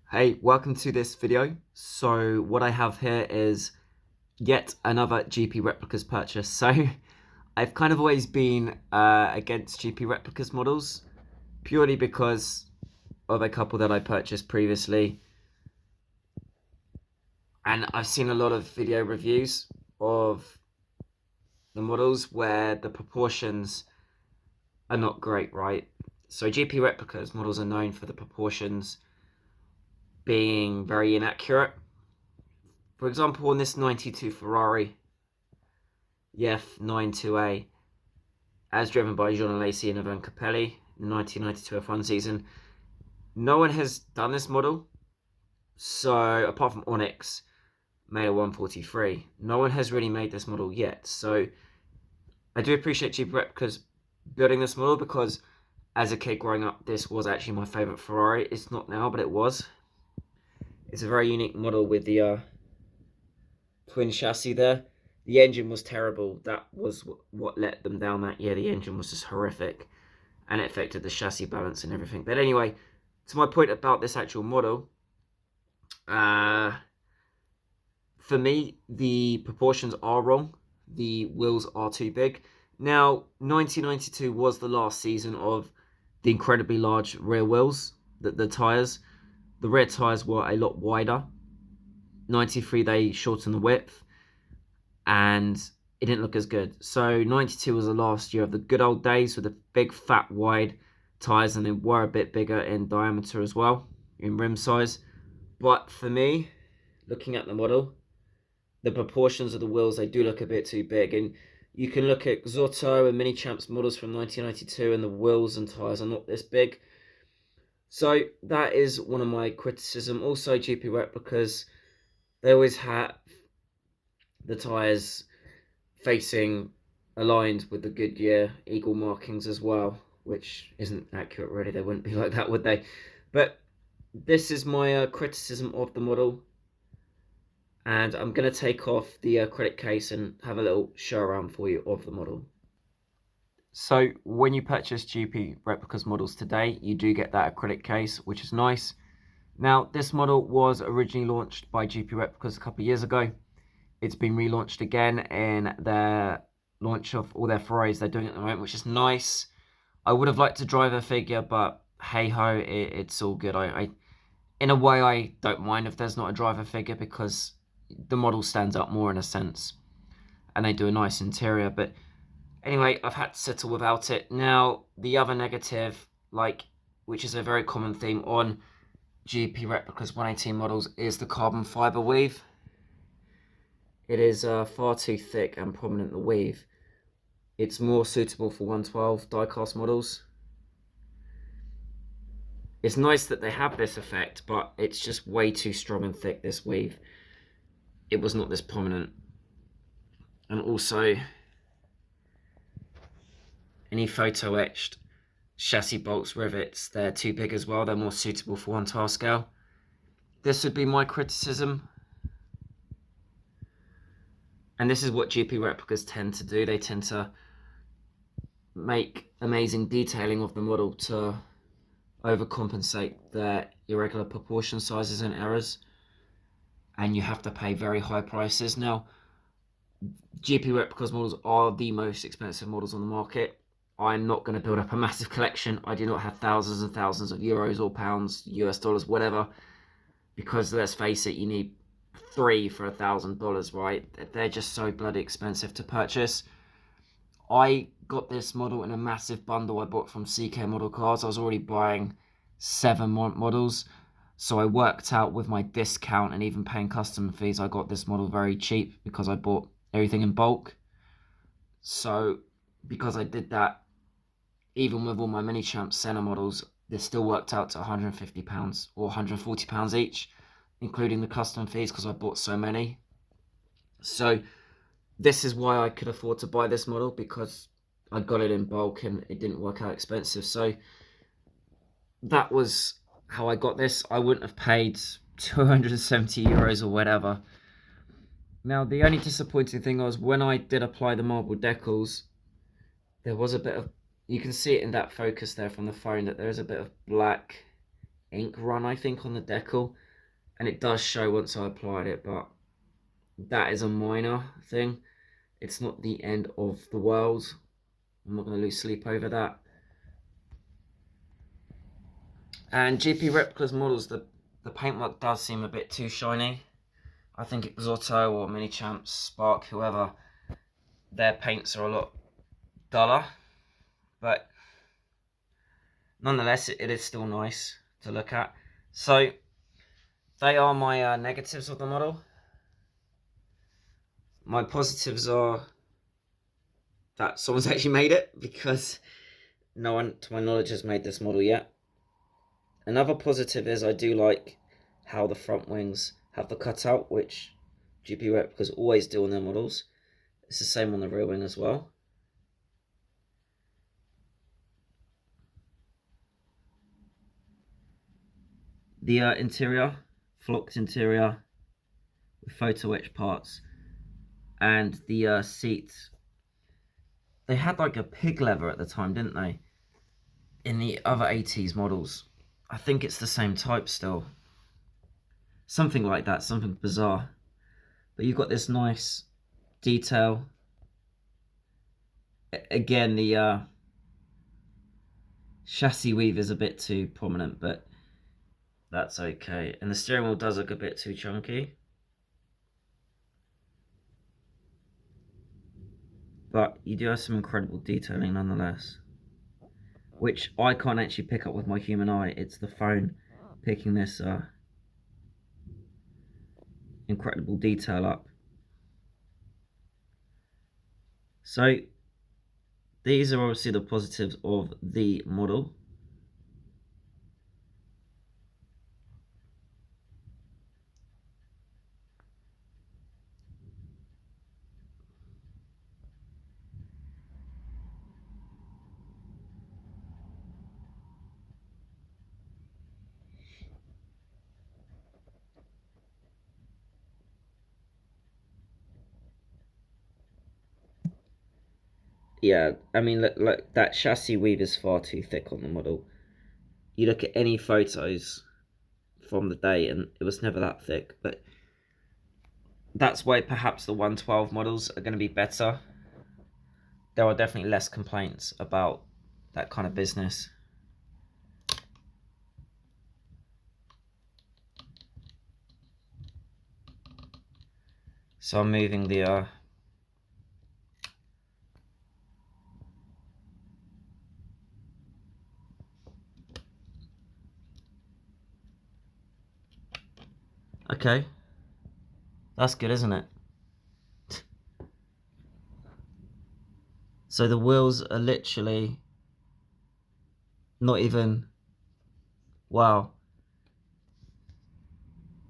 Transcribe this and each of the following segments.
Hey, welcome to this video. So what I have here is yet another GP Replicas purchase. So I've kind of always been against GP Replicas models purely because of a couple that I purchased previously. And I've seen a lot of video reviews of the models where the proportions are not great, right? So GP Replicas models are known for the proportions being very inaccurate. For example, on this 92 Ferrari, the F92A, as driven by Jean Alesi and Ivan Capelli in the 1992 F1 season, no one has done this model. So apart from Onyx, made a 143, no one has really made this model yet. So I do appreciate GP Replicas building this model because as a kid growing up, this was actually my favorite Ferrari. It's not now, but it was. It's a very unique model with the twin chassis there. The engine was terrible. That was what let them down that year. The engine was just horrific, and it affected the chassis balance and everything. But anyway, to my point about this actual model, for me, the proportions are wrong. The wheels are too big. Now, 1992 was the last season of the incredibly large rear wheels, the tyres. The rear tyres were a lot wider. 93, they shortened the width, and it didn't look as good. So 92 was the last year of the good old days with the big, fat, wide tyres, and they were a bit bigger in diameter as well, in rim size. But for me, looking at the model, the proportions of the wheels, they do look a bit too big. And you can look at Zotto and Mini Champs models from 1992, and the wheels and tyres are not this big. So that is one of my criticism. Also, GP Replicas, they always have the tyres facing aligned with the Goodyear Eagle markings as well, which isn't accurate really. They wouldn't be like that, would they? But this is my criticism of the model, and I'm going to take off the credit case and have a little show around for you of the model. So when you purchase GP Replicas models today, you do get that acrylic case, which is nice. Now, this model was originally launched by GP Replicas a couple of years ago. It's been relaunched again in their launch of all their Ferraris they're doing at the moment, which is nice. I would have liked to drive a figure, but hey ho, it's all good. In a way, I don't mind if there's not a driver figure because the model stands out more in a sense, and they do a nice interior. But anyway, I've had to settle without it. Now, the other negative, which is a very common theme on GP Replicas 118 models, is the carbon fiber weave. It is far too thick and prominent, the weave. It's more suitable for 112 diecast models. It's nice that they have this effect, but it's just way too strong and thick, this weave. It was not this prominent. And also, any photo etched chassis bolts, rivets, they're too big as well. They're more suitable for 112 scale. This would be my criticism. And this is what GP Replicas tend to do. They tend to make amazing detailing of the model to overcompensate their irregular proportion sizes and errors. And you have to pay very high prices. Now, GP Replicas models are the most expensive models on the market. I'm not going to build up a massive collection. I do not have thousands and thousands of euros or pounds, US dollars, whatever. Because let's face it, you need 3 for $1,000, right? They're just so bloody expensive to purchase. I got this model in a massive bundle I bought from CK Model Cars. I was already buying 7 models, so I worked out with my discount and even paying customer fees, I got this model very cheap because I bought everything in bulk. So because I did that, even with all my Mini Champs Senna models, this still worked out to £150 or £140 each, including the custom fees because I bought so many. So this is why I could afford to buy this model, because I got it in bulk and it didn't work out expensive. So that was how I got this. I wouldn't have paid 270 euros or whatever. Now, the only disappointing thing was when I did apply the marble decals, there was a bit of, you can see it in that focus there from the phone, that there is a bit of black ink run, I think, on the decal, and it does show once I applied it, but that is a minor thing. It's not the end of the world. I'm not going to lose sleep over that. And GP Replicas models, the paintwork does seem a bit too shiny. I think it was Otto or Mini Champs, Spark, whoever, their paints are a lot duller, but nonetheless it is still nice to look at. So they are my negatives of the model. My positives are that someone's actually made it, because no one to my knowledge has made this model yet. Another positive is I do like how the front wings have the cutout, which GP Replicas always do on their models. It's the same on the rear wing as well. The interior, flocked interior with photo etch parts, and the seats. They had like a pig leather at the time, didn't they? In the other 80s models. I think it's the same type still. Something like that, something bizarre. But you've got this nice detail. Again, the chassis weave is a bit too prominent, but that's okay. And the steering wheel does look a bit too chunky. But you do have some incredible detailing nonetheless, which I can't actually pick up with my human eye. It's the phone picking this incredible detail up. So these are obviously the positives of the model. Yeah, I mean, look, that chassis weave is far too thick on the model. You look at any photos from the day and it was never that thick, but that's why perhaps the 112 models are going to be better. There are definitely less complaints about that kind of business. So I'm moving the okay, that's good, isn't it? So the wheels are literally not even, wow,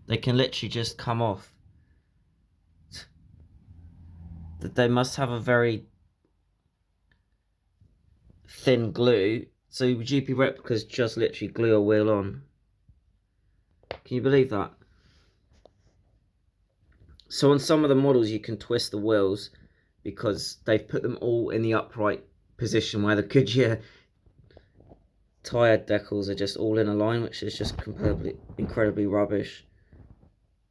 they can literally just come off. They must have a very thin glue. So GP Replicas just literally glue a wheel on. Can you believe that? So on some of the models you can twist the wheels because they've put them all in the upright position, where the Goodyear tyre decals are just all in a line, which is just incredibly rubbish.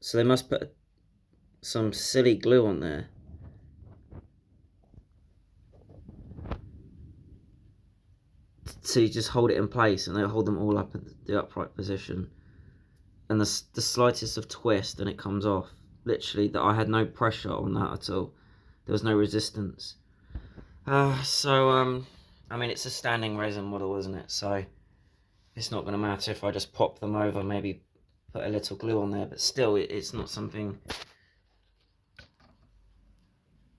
So they must put some silly glue on there. So you just hold it in place and they hold them all up in the upright position. And the slightest of twist and it comes off. Literally, that I had no pressure on that at all. There was no resistance. I mean, it's a standing resin model, isn't it? So it's not going to matter if I just pop them over, maybe put a little glue on there, but still, it's not something.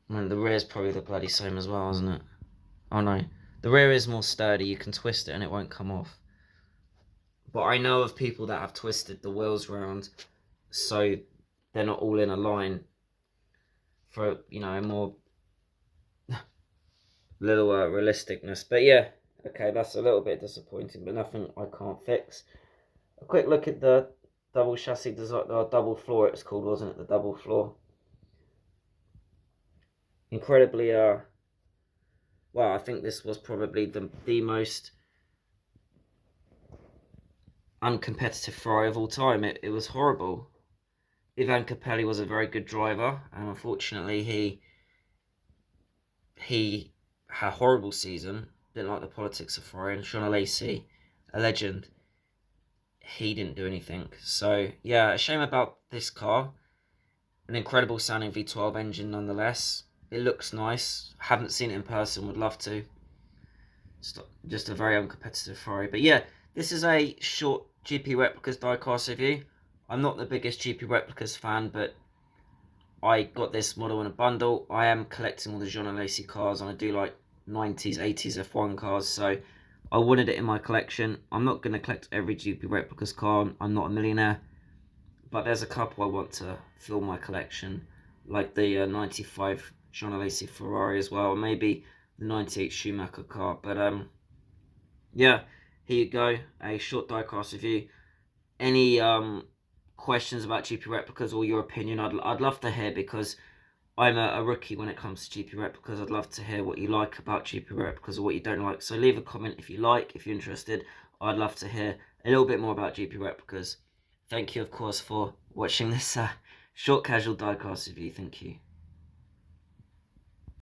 I mean, the rear's probably the bloody same as well, isn't it? Oh no, the rear is more sturdy. You can twist it and it won't come off. But I know of people that have twisted the wheels round so they're not all in a line for, you know, a more little realisticness. But yeah, okay, that's a little bit disappointing, but nothing I can't fix. A quick look at the double chassis design, double floor it was called, wasn't it? The double floor. Incredibly, well, I think this was probably the most uncompetitive Ferrari of all time. It was horrible. Ivan Capelli was a very good driver, and unfortunately he had a horrible season. Didn't like the politics of Ferrari. And Jean Alesi, a legend, he didn't do anything. So yeah, a shame about this car. An incredible sounding V12 engine nonetheless. It looks nice. Haven't seen it in person, would love to. Just a very uncompetitive Ferrari. But yeah, this is a short GP Replicas diecast review. I'm not the biggest GP Replicas fan, but I got this model in a bundle. I am collecting all the Jean Alesi cars, and I do like 90s, 80s F1 cars, so I wanted it in my collection. I'm not going to collect every GP Replicas car. I'm not a millionaire, but there's a couple I want to fill my collection, like the 95 Jean Alesi Ferrari as well, maybe the 98 Schumacher car. But yeah, here you go, a short diecast review. Any questions about GP Replicas or your opinion, I'd love to hear, because I'm a rookie when it comes to GP Replicas. I'd love to hear what you like about GP Replicas or what you don't like. So leave a comment if you like, if you're interested. I'd love to hear a little bit more about GP Replicas. Thank you, of course, for watching this short casual diecast review. Thank you.